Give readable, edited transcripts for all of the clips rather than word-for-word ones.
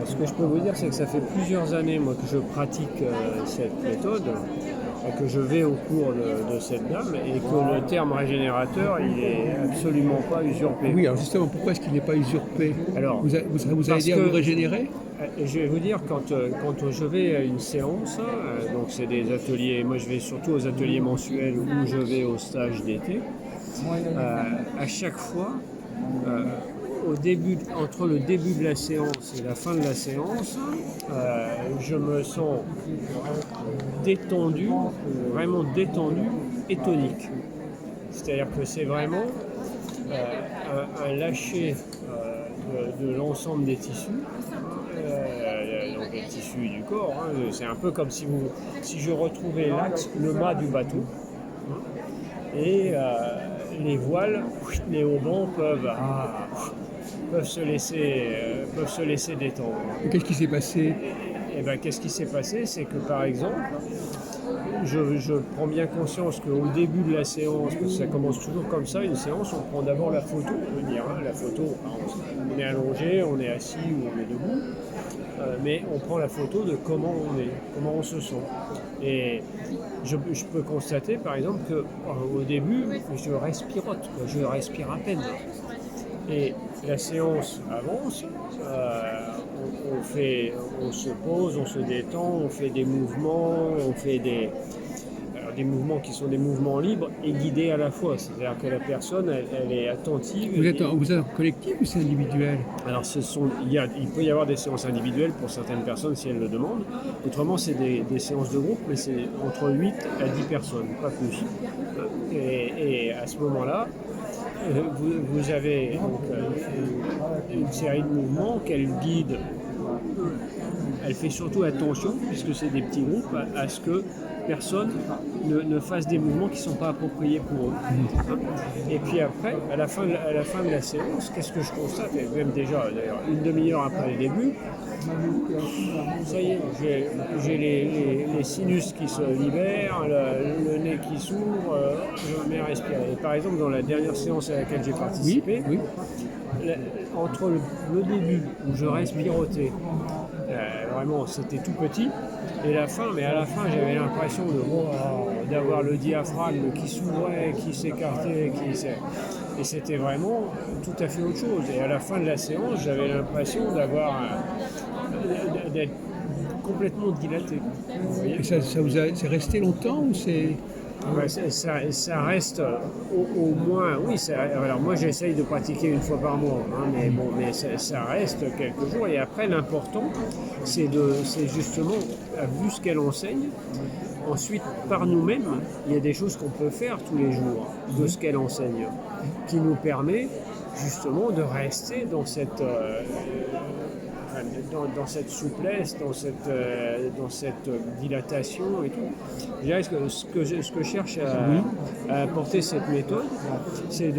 Ce que je peux vous dire, c'est que ça fait plusieurs années moi, que je pratique cette méthode, que je vais au cours de cette gamme et que le terme régénérateur, il est absolument pas usurpé. Oui, alors justement, pourquoi est-ce qu'il n'est pas usurpé? Alors, Vous allez parce dire que vous régénérer? je vais vous dire, quand je vais à une séance, donc c'est des ateliers, moi je vais surtout aux ateliers mensuels où je vais au stage d'été, à chaque fois, entre le début de la séance et la fin de la séance, je me sens détendu, vraiment détendu et tonique. C'est-à-dire que c'est vraiment un lâcher de l'ensemble des tissus, donc les tissus du corps. C'est un peu comme si je retrouvais l'axe, le mât du bateau, et les voiles, les haubans peuvent se laisser détendre. Qu'est-ce qui s'est passé? Et ben, qu'est-ce qui s'est passé? C'est que par exemple, je prends bien conscience qu'au début de la séance, parce que ça commence toujours comme ça, une séance, on prend d'abord la photo, on peut dire, la photo, on est allongé, on est assis ou on est debout, mais on prend la photo de comment on est, comment on se sent. Et je peux constater par exemple qu'au début, je respirote, je respire à peine. Et la séance avance, on se pose, on se détend, on fait des mouvements, des mouvements qui sont des mouvements libres et guidés à la fois. C'est-à-dire que la personne, elle est attentive. Vous êtes en collectif ou c'est individuel? Alors il peut y avoir des séances individuelles pour certaines personnes si elles le demandent. Autrement, c'est des séances de groupe, mais c'est entre 8 à 10 personnes, pas plus. Et à ce moment-là, vous avez donc, une série de mouvements qu'elle guide. Elle fait surtout attention, puisque c'est des petits groupes, à ce que personne ne fasse des mouvements qui ne sont pas appropriés pour eux. Et puis après, à la fin de la séance, qu'est-ce que je constate? Et même déjà, d'ailleurs, une demi-heure après le début, ça y est, j'ai les sinus qui se libèrent, le nez qui s'ouvre, je me mets à respirer. Et par exemple, dans la dernière séance à laquelle j'ai participé, Oui. entre le début où je respirotais, vraiment c'était tout petit, et la fin, mais à la fin j'avais l'impression d'avoir le diaphragme qui s'ouvrait, qui s'écartait, et c'était vraiment tout à fait autre chose. Et à la fin de la séance, j'avais l'impression d'être complètement dilaté. Vous voyez. Et c'est resté longtemps ou c'est... Ouais, ça reste au moins, oui. Alors moi j'essaye de pratiquer une fois par mois, mais ça reste quelques jours. Et après l'important, c'est justement, vu ce qu'elle enseigne, ensuite par nous-mêmes, il y a des choses qu'on peut faire tous les jours de ce qu'elle enseigne, qui nous permet justement de rester dans cette souplesse, dans cette dilatation et tout. Je dirais que ce que je cherche à apporter cette méthode, c'est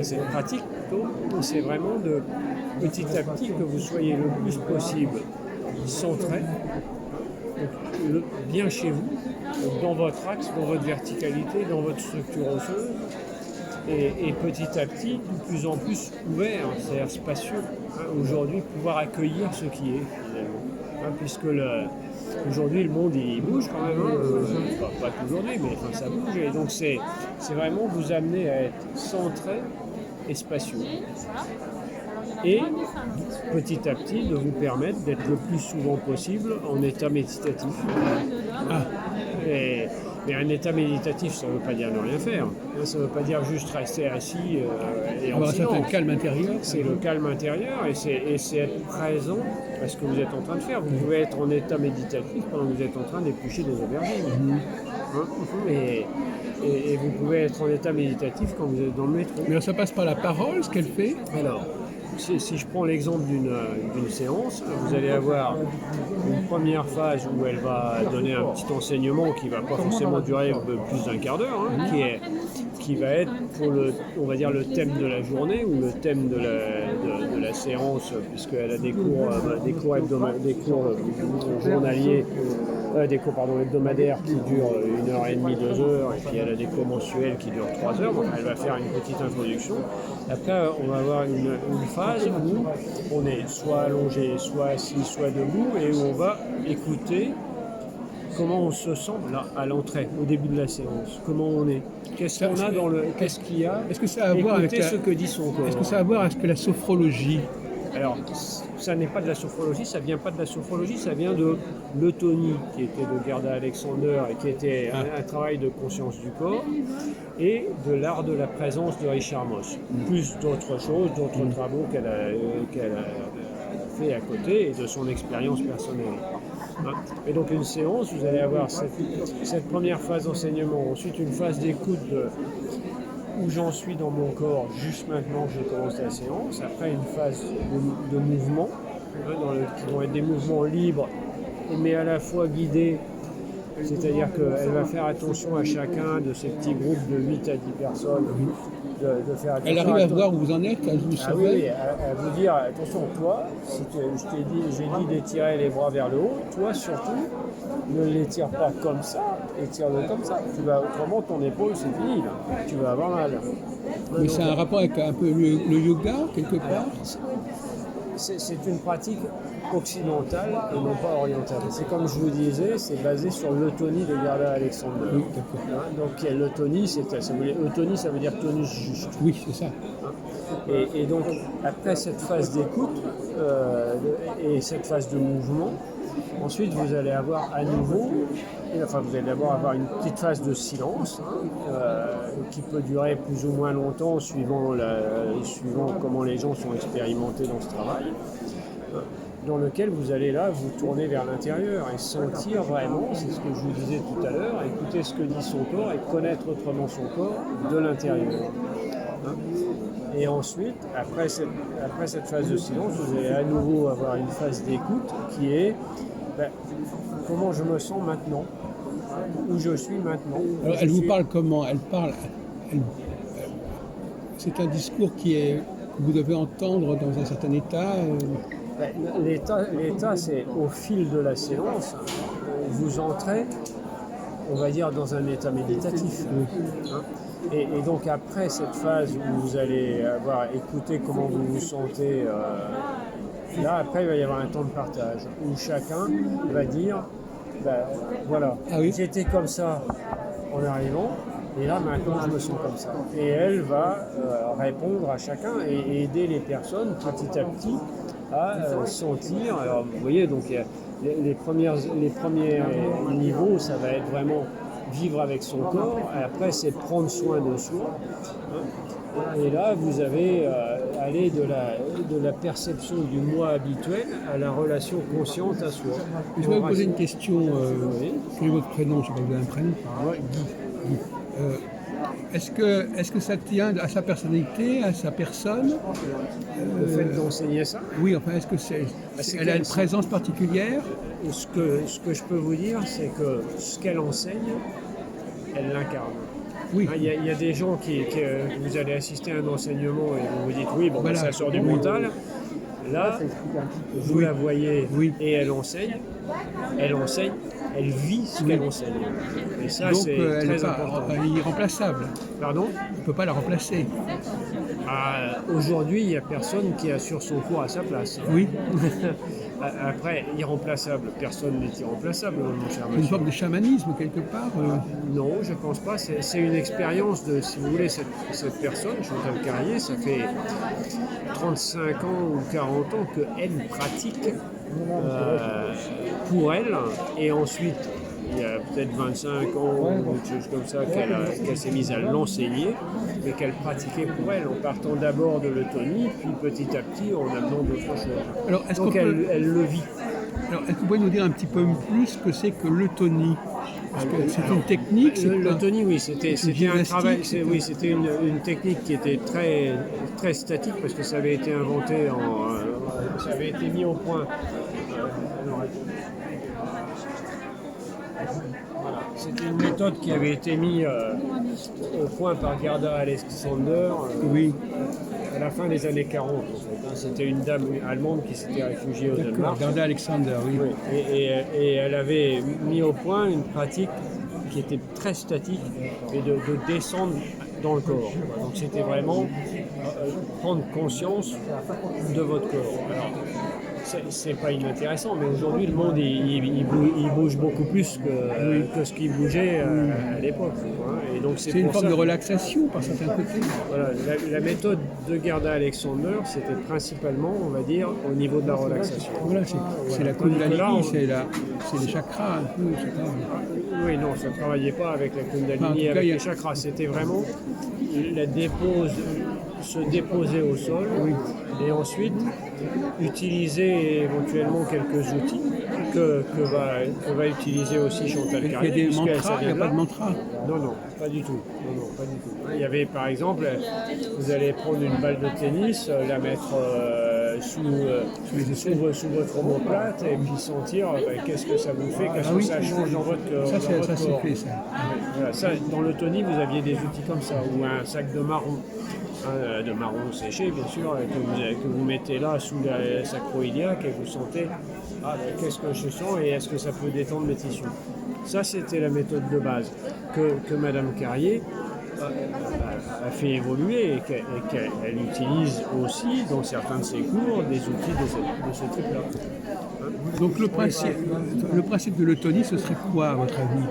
cette pratique plutôt, c'est vraiment de petit à petit que vous soyez le plus possible centré, bien chez vous, dans votre axe, dans votre verticalité, dans votre structure osseuse. Et petit à petit, de plus en plus ouvert, c'est-à-dire spacieux. Aujourd'hui, pouvoir accueillir ce qui est, finalement. Puisque aujourd'hui, le monde, il bouge quand même. Pas qu'aujourd'hui, mais ça bouge. Et donc, c'est vraiment vous amener à être centré et spacieux. Et petit à petit, de vous permettre d'être le plus souvent possible en état méditatif. Mais un état méditatif, ça ne veut pas dire ne rien faire. Ça ne veut pas dire juste rester assis et en silence. C'est le calme intérieur. C'est le calme intérieur et c'est être présent à ce que vous êtes en train de faire. Vous pouvez être en état méditatif pendant que vous êtes en train d'éplucher des aubergines. Et vous pouvez être en état méditatif quand vous êtes dans le métro. Mais alors ça passe par la parole, ce qu'elle fait? Alors, si je prends l'exemple d'une séance, vous allez avoir une première phase où elle va donner un petit enseignement qui ne va pas forcément durer plus d'un quart d'heure, qui va être pour on va dire le thème de la journée ou le thème de la séance, puisqu'elle a des cours journaliers, des cours hebdomadaires qui durent 1h30, 2 heures, et puis elle a des cours mensuels qui durent 3 heures. Donc elle va faire une petite introduction. Après, on va avoir une phase phase où on est soit allongé, soit assis, soit debout, et où on va écouter comment on se sent là à l'entrée, au début de la séance, comment on est, qu'est-ce qu'on a dans le, qu'est-ce qu'il y a, Est-ce que ça a à voir avec écouter ce que dit son corps. Est-ce que ça a à voir avec la sophrologie? Alors, ça n'est pas de la sophrologie, ça vient pas de la sophrologie, ça vient de l'eutonie, qui était de Gerda Alexander et qui était un travail de conscience du corps, et de l'art de la présence de Richard Moss. Plus d'autres choses, d'autres travaux qu'elle a fait à côté et de son expérience personnelle. Et donc une séance, vous allez avoir cette première phase d'enseignement, ensuite une phase d'écoute où j'en suis dans mon corps, juste maintenant je commence la séance, après une phase de mouvement, qui vont être des mouvements libres, mais à la fois guidés, c'est-à-dire qu'elle va faire attention à chacun de ces petits groupes de 8 à 10 personnes, de faire attention. Elle arrive à voir où vous en êtes, à vous oui, oui, à vous dire, attention, toi, si j'ai dit d'étirer les bras vers le haut, toi surtout, ne les tire pas comme ça, étire-le comme ça. Autrement, ton épaule, c'est fini, là. Tu vas avoir mal. Mais c'est un rapport avec un peu le yoga, quelque part? C'est une pratique occidentale et non pas orientale. C'est comme je vous disais, c'est basé sur l'eutonie de Gerda Alexander. Oui, donc l'eutonie, eutonie, ça veut dire tonus juste. Oui, c'est ça. Et donc, après cette phase d'écoute et cette phase de mouvement, ensuite vous allez avoir à nouveau, vous allez d'abord avoir une petite phase de silence qui peut durer plus ou moins longtemps suivant comment les gens sont expérimentés dans ce travail, dans lequel vous allez là vous tourner vers l'intérieur et sentir vraiment, c'est ce que je vous disais tout à l'heure, écouter ce que dit son corps et connaître autrement son corps de l'intérieur. Et ensuite, après cette phase de silence, vous allez à nouveau avoir une phase d'écoute qui est comment je me sens maintenant, où je suis maintenant. Alors, elle vous parle comment? C'est un discours que vous devez entendre dans un certain état. L'état, c'est au fil de la séance, vous entrez, on va dire, dans un état méditatif. Et donc après cette phase où vous allez avoir écouté comment vous vous sentez, là après il va y avoir un temps de partage où chacun va dire voilà, j'étais comme ça en arrivant et là maintenant je me sens comme ça. Et elle va répondre à chacun et aider les personnes petit à petit à sentir. Alors vous voyez, donc les premiers niveaux, ça va être vraiment vivre avec son corps, et après c'est prendre soin de soi. Et là, vous avez aller de la perception du moi habituel à la relation consciente à soi. Je vais vous poser une question. Quel est votre prénom? Je ne sais pas, vous avez un prénom? Moi, Guy. Est-ce que ça tient à sa personnalité, à sa personne? Le fait d'enseigner ça? Oui, enfin, est-ce que elle a une présence particulière? Ce que je peux vous dire, c'est que ce qu'elle enseigne, elle l'incarne. Oui. Il y a des gens vous allez assister à un enseignement et vous vous dites oui, bon, voilà. Ça sort du mental. Là, vous la voyez et elle enseigne, elle vit ce qu'elle enseigne. Et ça, c'est très important. Elle est irremplaçable. Pardon? On ne peut pas la remplacer. Aujourd'hui, il n'y a personne qui assure son cours à sa place. Oui. Après, irremplaçable, personne n'est irremplaçable, mon cher monsieur. Une forme de chamanisme, quelque part Non, je ne pense pas. C'est une expérience de, si vous voulez, cette personne, Chantal Carrier, ça fait 35 ans ou 40 ans qu'elle pratique pour elle, et ensuite, il y a peut-être 25 ans ou quelque chose comme ça qu'elle s'est mise à l'enseigner, mais qu'elle pratiquait pour elle, en partant d'abord de l'eutonie, puis petit à petit en amenant d'autres choses. Alors, donc elle le vit. Alors, est-ce que vous pouvez nous dire un petit peu plus ce que c'est que l'eutonie? Parce que c'est une technique. L'eutonie, oui, c'était un travail. C'était une technique qui était très, très statique parce que ça avait été inventé ça avait été mis au point. C'était une méthode qui avait été mise au point par Gerda Alexander à la fin des années 40. En fait. C'était une dame allemande qui s'était réfugiée au Danemark. Gerda Alexander, oui. Et elle avait mis au point une pratique qui était très statique et de descendre dans le corps. Donc c'était vraiment prendre conscience de votre corps. Alors, c'est pas inintéressant, mais aujourd'hui le monde il bouge beaucoup plus que ce qu'il bougeait à l'époque. Hein. Et donc C'est une forme de relaxation par certains côtés. Voilà, la méthode de Gerda Alexander, c'était principalement, on va dire, au niveau de la relaxation. Voilà, c'est la Kundalini, c'est les chakras un peu, etc. Oui, non, ça ne travaillait pas avec la Kundalini, cas, avec les chakras. C'était vraiment se déposer au sol et ensuite utiliser éventuellement quelques outils que va utiliser aussi Chantal Carrier. Il y a des mantras, il n'y a pas de mantra. Non, pas du tout. Non, pas du tout. Il y avait par exemple, vous allez prendre une balle de tennis, la mettre sous votre omoplate et puis sentir qu'est-ce que ça vous fait, qu'est-ce que ça change dans votre corps. Ça c'est fait, ça. Voilà, ça. Dans le Tony, vous aviez des outils comme ça, ou un sac de marron séché, bien sûr, que vous mettez là sous la sacro-iliaque et vous sentez qu'est-ce que je sens et est-ce que ça peut détendre mes tissus. Ça, c'était la méthode de base que Madame Carrier a fait évoluer et qu'elle utilise aussi dans certains de ses cours des outils de ce type-là. Donc le principe de l'eutonie, ce serait quoi à votre avis?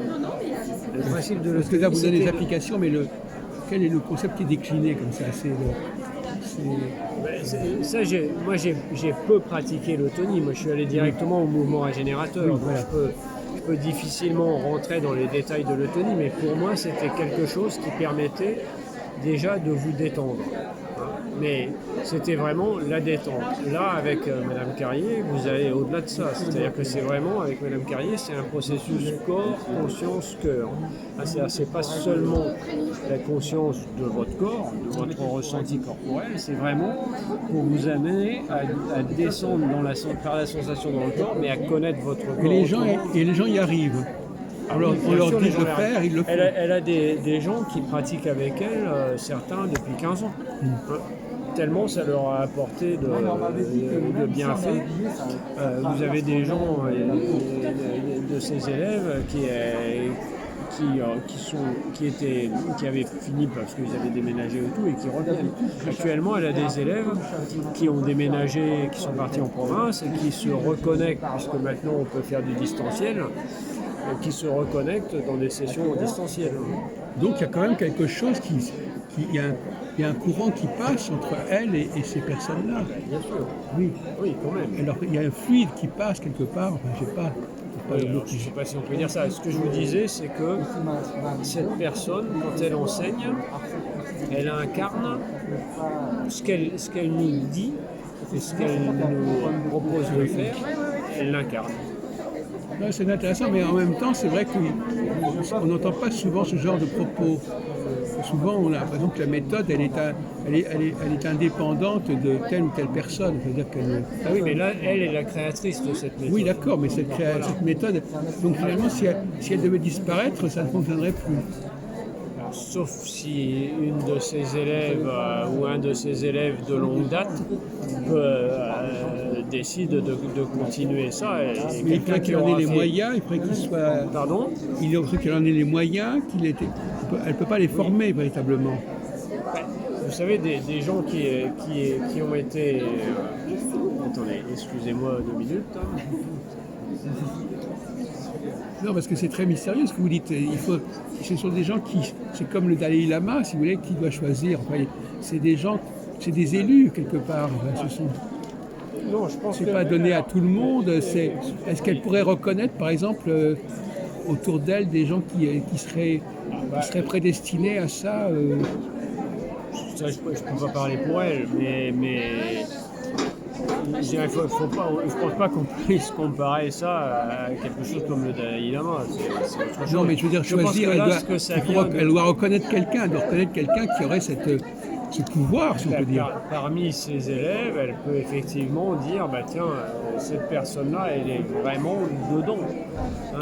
Le principe de Parce que là, vous avez des applications, mais quel est le concept qui est décliné comme ça? Moi, j'ai peu pratiqué l'eutonie. Moi, je suis allé directement au mouvement régénérateur. Oui, donc voilà. Je peux difficilement rentrer dans les détails de l'eutonie, mais pour moi, c'était quelque chose qui permettait déjà de vous détendre. Mais c'était vraiment la détente. Là, avec Madame Carrier, vous allez au-delà de ça. C'est-à-dire que c'est vraiment, avec Madame Carrier, c'est un processus corps, conscience, cœur. C'est pas seulement la conscience de votre corps, de votre ressenti corporel, c'est vraiment pour vous amener à descendre par la sensation dans le corps, mais à connaître votre corps. Et les gens y arrivent. On leur dit de le faire, ils le font. Elle a des gens qui pratiquent avec elle, certains depuis 15 ans. Tellement ça leur a apporté de bienfaits. Vous avez des gens de ces élèves qui avaient fini parce qu'ils avaient déménagé et tout et qui reviennent. Actuellement, elle a des élèves qui ont déménagé, qui sont partis en province et qui se reconnectent, puisque maintenant on peut faire du distanciel, qui se reconnectent dans des sessions en distanciel. Donc il y a quand même quelque chose il y a un courant qui passe entre elle et ces personnes-là. Bien sûr. Oui, quand même. Alors il y a un fluide qui passe quelque part. Enfin, je ne sais pas si on peut dire ça. Ce que je vous disais, c'est que cette personne, quand elle enseigne, elle incarne ce qu'elle nous dit et ce qu'elle nous propose de faire, elle l'incarne. Ouais, c'est intéressant, mais en même temps, c'est vrai qu'on n'entend pas souvent ce genre de propos. Souvent, on a l'impression que la méthode, elle est indépendante de telle ou telle personne. C'est-à-dire oui, mais là, elle est la créatrice de cette méthode. Oui, d'accord, mais cette méthode, donc finalement, si elle devait disparaître, ça ne fonctionnerait plus. Alors, sauf si une de ses élèves ou un de ses élèves de longue date décide de continuer ça. Mais il faudrait qu'il en ait les moyens, il faudrait qu'il soit... Pardon ? Il faudrait qu'elle en ait les moyens, elle ne peut pas les former véritablement. Vous savez, des gens qui ont été... attendez, excusez-moi 2 minutes. Non, parce que c'est très mystérieux ce que vous dites. Ce sont des gens c'est comme le Dalai Lama, si vous voulez, qui doit choisir. Enfin, c'est des gens, c'est des élus quelque part. Enfin, non, je pense c'est que... pas donné à tout le monde. Est-ce qu'elle pourrait reconnaître, par exemple, autour d'elle des gens qui seraient prédestinés à ça Ça, je ne peux pas parler pour elle, mais je dirais, je ne pense pas qu'on puisse comparer ça à quelque chose comme le Dalai Lama. C'est autre chose. Non, mais je veux dire, choisir, elle doit reconnaître quelqu'un, qui aurait ce pouvoir, si on peut dire. Parmi ses élèves, elle peut effectivement dire, tiens, cette personne-là, elle est vraiment dedans.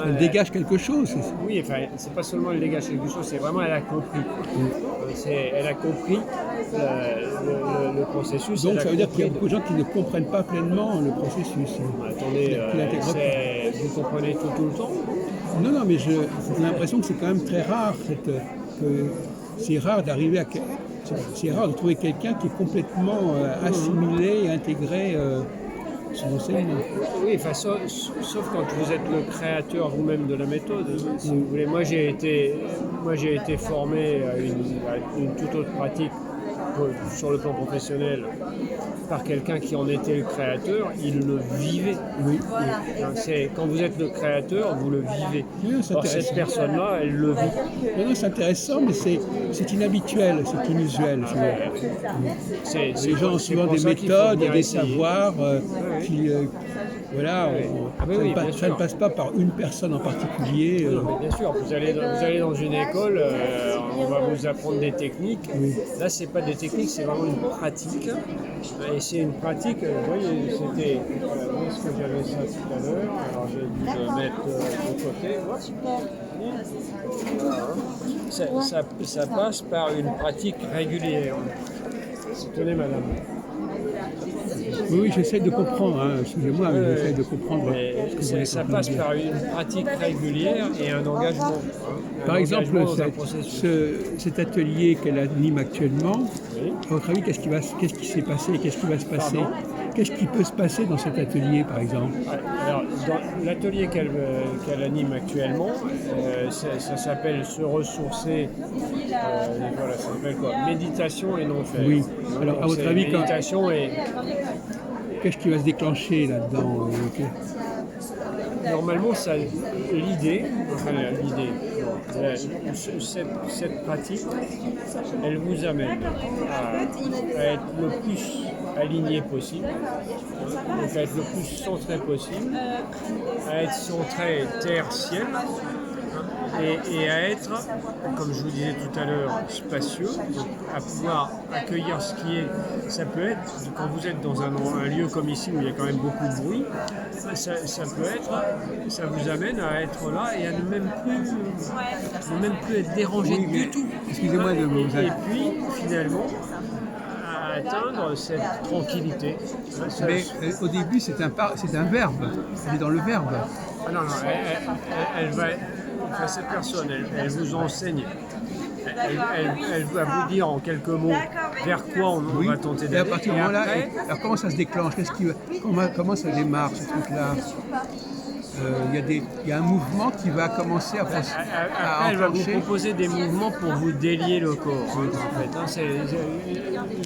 Elle dégage quelque chose. Oui, enfin, c'est pas seulement elle dégage quelque chose, c'est vraiment elle a compris. Elle a compris le processus. Donc ça veut dire qu'il y a beaucoup de gens qui ne comprennent pas pleinement le processus. Attendez, vous comprenez tout le temps ? Non, mais j'ai l'impression que c'est quand même très rare c'est rare d'arriver c'est rare de trouver quelqu'un qui est complètement assimilé et intégré son enseignement. Oui, enfin, sauf quand vous êtes le créateur vous-même de la méthode. Si vous voulez, moi j'ai été formé à une toute autre pratique sur le plan professionnel par quelqu'un qui en était le créateur, il le vivait. Oui. Quand vous êtes le créateur, vous le vivez. Oui, c'est Or, cette intéressant. personne-là, elle le vit. Non, c'est intéressant, mais c'est inhabituel, c'est inusuel. Les gens ont souvent des méthodes, des savoirs qui, voilà, ça ne passe pas par une personne en particulier. Non, mais bien sûr, vous allez dans une école, on va vous apprendre des techniques. Oui. Là, c'est pas des techniques, c'est vraiment une pratique. Et c'est une pratique, vous voyez, c'était. Où est-ce que j'avais ça tout à l'heure? Alors, j'ai dû le mettre de côté. Voilà. Ça passe par une pratique régulière. Tenez, madame. Oui, j'essaie de comprendre, hein. Excusez-moi, mais j'essaie de comprendre. Ça passe par une pratique régulière et un engagement. Par exemple, cet atelier qu'elle anime actuellement, Oui. à votre avis, qu'est-ce qui s'est passé, qu'est-ce qui va se passer? Pardon? Qu'est-ce qui peut se passer dans cet atelier, par exemple? Alors, dans l'atelier qu'elle anime actuellement, ça s'appelle se ressourcer. Voilà, ça s'appelle quoi? Méditation et non faire. Oui. Alors, à votre avis, méditation et qu'est-ce qui va se déclencher là-dedans? normalement, l'idée, cette pratique, elle vous amène à être le plus aligné possible, donc à être le plus centré possible, à être centré terre-ciel, et à être, comme je vous disais tout à l'heure, spacieux, donc à pouvoir accueillir ce qui est. Ça peut être, quand vous êtes dans un lieu comme ici où il y a quand même beaucoup de bruit, ça peut être, ça vous amène à être là et à ne même plus être dérangé du tout. Excusez-moi de vous Et puis, finalement, à atteindre cette tranquillité. Mais au début, c'est un verbe. Elle est dans le verbe. Ah non, elle va. Enfin, cette personne, elle vous enseigne. Elle va vous dire en quelques mots vers quoi on va tenter Et à d'aller. partir du moment-là, alors comment ça se déclenche? Comment ça démarre, ce truc-là? Il y a un mouvement qui va commencer à Après, elle va vous enclencher. proposer des mouvements pour vous délier le corps. En fait,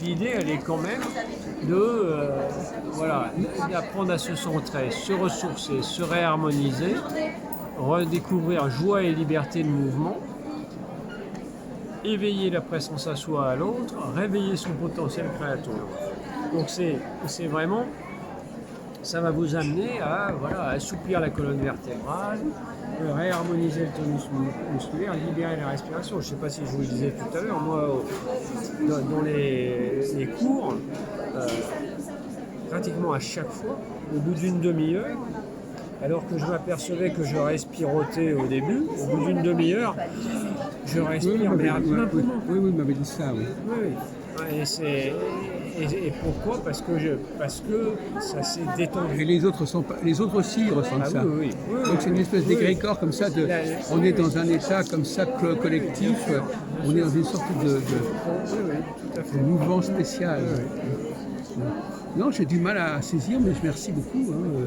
l'idée, elle est quand même d'apprendre à se centrer, se ressourcer, se réharmoniser, redécouvrir joie et liberté de mouvement, éveiller la présence à soi à l'autre, réveiller son potentiel créateur. Donc c'est vraiment, ça va vous amener à assouplir la colonne vertébrale, réharmoniser le tonus musculaire, libérer la respiration. Je ne sais pas si je vous le disais tout à l'heure, moi dans les cours, pratiquement à chaque fois, au bout d'une demi-heure, alors que je m'apercevais que je respirotais au début, au bout d'une demi-heure, je respire, mais à plein poumon. Oui, vous m'avez dit ça, oui. Oui. Et pourquoi? Parce que ça s'est détendu. Et les autres aussi ressentent ça. Oui. Donc c'est une espèce d'égrégore comme ça, on est dans un état comme ça collectif, on est dans une sorte de Tout à fait. mouvement spécial. Non, j'ai du mal à saisir, mais merci beaucoup. Hein.